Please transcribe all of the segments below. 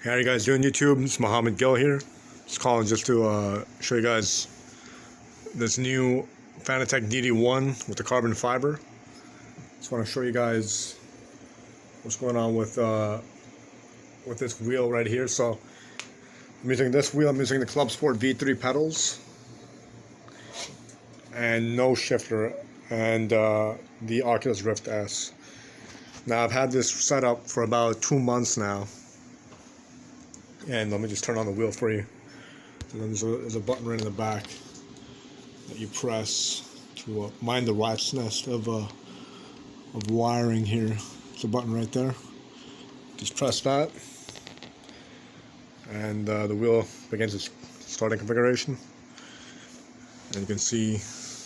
How are you guys doing, YouTube? It's Muhammad Gill here. Just calling just to show you guys this new Fanatec DD1 with the carbon fiber. Just want to show you guys what's going on with this wheel right here. So I'm using this wheel. I'm using the Club Sport V3 pedals and no shifter and the Oculus Rift S. Now I've had this set up for about 2 months now. And let me just turn on the wheel for you. And then there's a button right in the back that you press to mind the rat's nest of wiring here. There's a button right there. Just press that, and the wheel begins its starting configuration. And you can see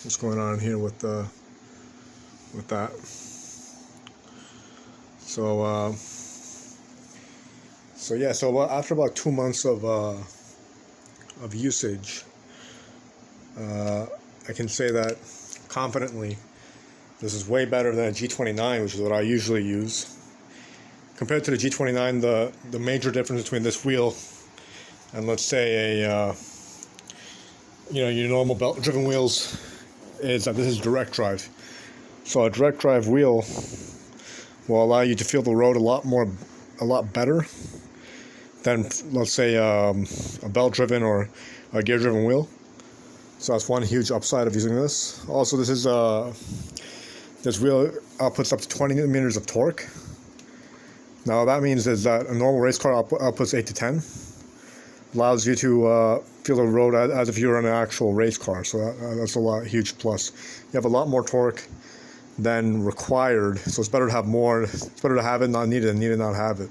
what's going on here with that. So after about 2 months of usage, I can say that confidently this is way better than a G29, which is what I usually use. Compared to the G29, the major difference between this wheel and, let's say, your normal belt-driven wheels is that this is direct drive. So a direct drive wheel will allow you to feel the road a lot better than, let's say, a belt-driven or a gear-driven wheel. So that's one huge upside of using this. Also, this wheel outputs up to 20 newton meters of torque. Now, that means is that a normal race car outputs 8 to 10. Allows you to feel the road as if you were in an actual race car. So that's a huge plus. You have a lot more torque than required. So it's better to have more. It's better to have it, not need it, than need it, not have it.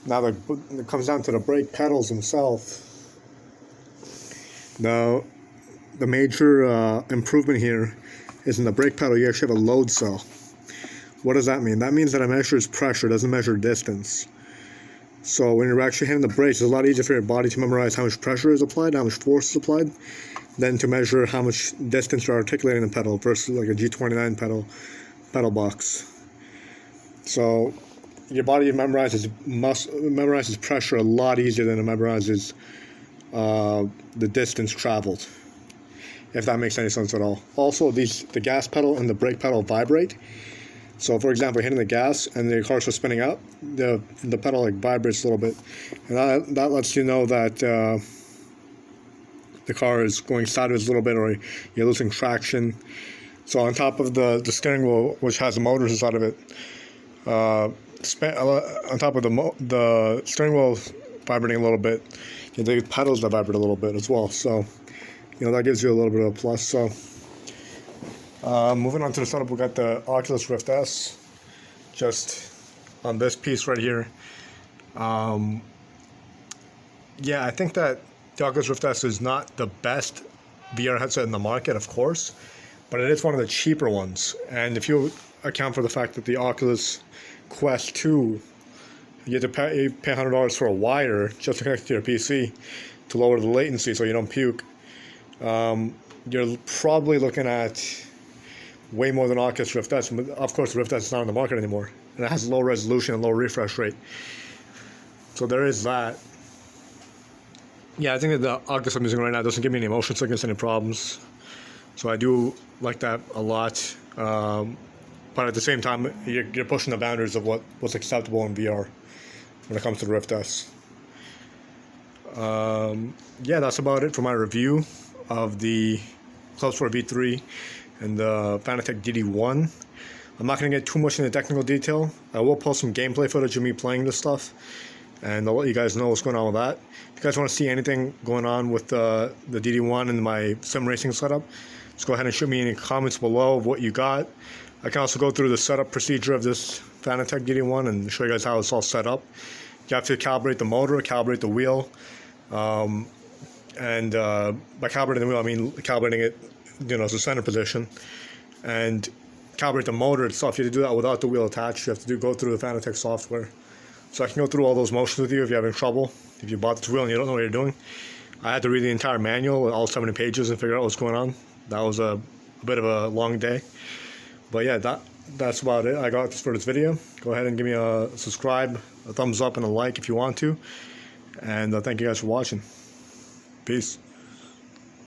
Now, it comes down to the brake pedals themselves. Now, the major improvement here is in the brake pedal. You actually have a load cell. What does that mean? That means that it measures pressure, it doesn't measure distance. So when you're actually hitting the brakes, it's a lot easier for your body to memorize how much pressure is applied, how much force is applied, than to measure how much distance you're articulating the pedal versus like a G29 pedal box. So your body memorizes pressure a lot easier than it memorizes the distance traveled, if that makes any sense at all. Also, the gas pedal and the brake pedal vibrate. So, for example, hitting the gas and the car starts spinning out, the pedal vibrates a little bit, and that lets you know that the car is going sideways a little bit, or you're losing traction. So, on top of the steering wheel, which has motors inside of it, on top of the steering wheel vibrating a little bit, the pedals that vibrate a little bit as well. So, that gives you a little bit of a plus. So, moving on to the setup, we got the Oculus Rift S, just on this piece right here. I think that the Oculus Rift S is not the best VR headset in the market, of course, but it is one of the cheaper ones. And if you account for the fact that the Oculus Quest 2, you have to pay $100 for a wire just to connect to your PC to lower the latency so you don't puke. You're probably looking at way more than Oculus Rift S. Of course, the Rift S is not on the market anymore, and it has low resolution and low refresh rate. So there is that. Yeah, I think that the Oculus I'm using right now doesn't give me any motion sickness, any problems. So I do like that a lot. But at the same time, you're pushing the boundaries of what's acceptable in VR when it comes to the Rift S. That's about it for my review of the Club Sport V3 and the Fanatec DD1. I'm not going to get too much into technical detail. I will post some gameplay footage of me playing this stuff, and I'll let you guys know what's going on with that. If you guys want to see anything going on with the DD1 and my sim racing setup, just go ahead and shoot me any comments below of what you got. I can also go through the setup procedure of this Fanatec DD1 and show you guys how it's all set up. You have to calibrate the motor, calibrate the wheel, and by calibrating the wheel, I mean calibrating it, as a center position, and calibrate the motor itself. You have to do that without the wheel attached. You have to go through the Fanatec software. So I can go through all those motions with you if you're having trouble. If you bought this wheel and you don't know what you're doing, I had to read the entire manual, all 70 pages, and figure out what's going on. That was a bit of a long day. But yeah, that's about it I got for this video. Go ahead and give me a subscribe, a thumbs up, and a like if you want to. And thank you guys for watching. Peace.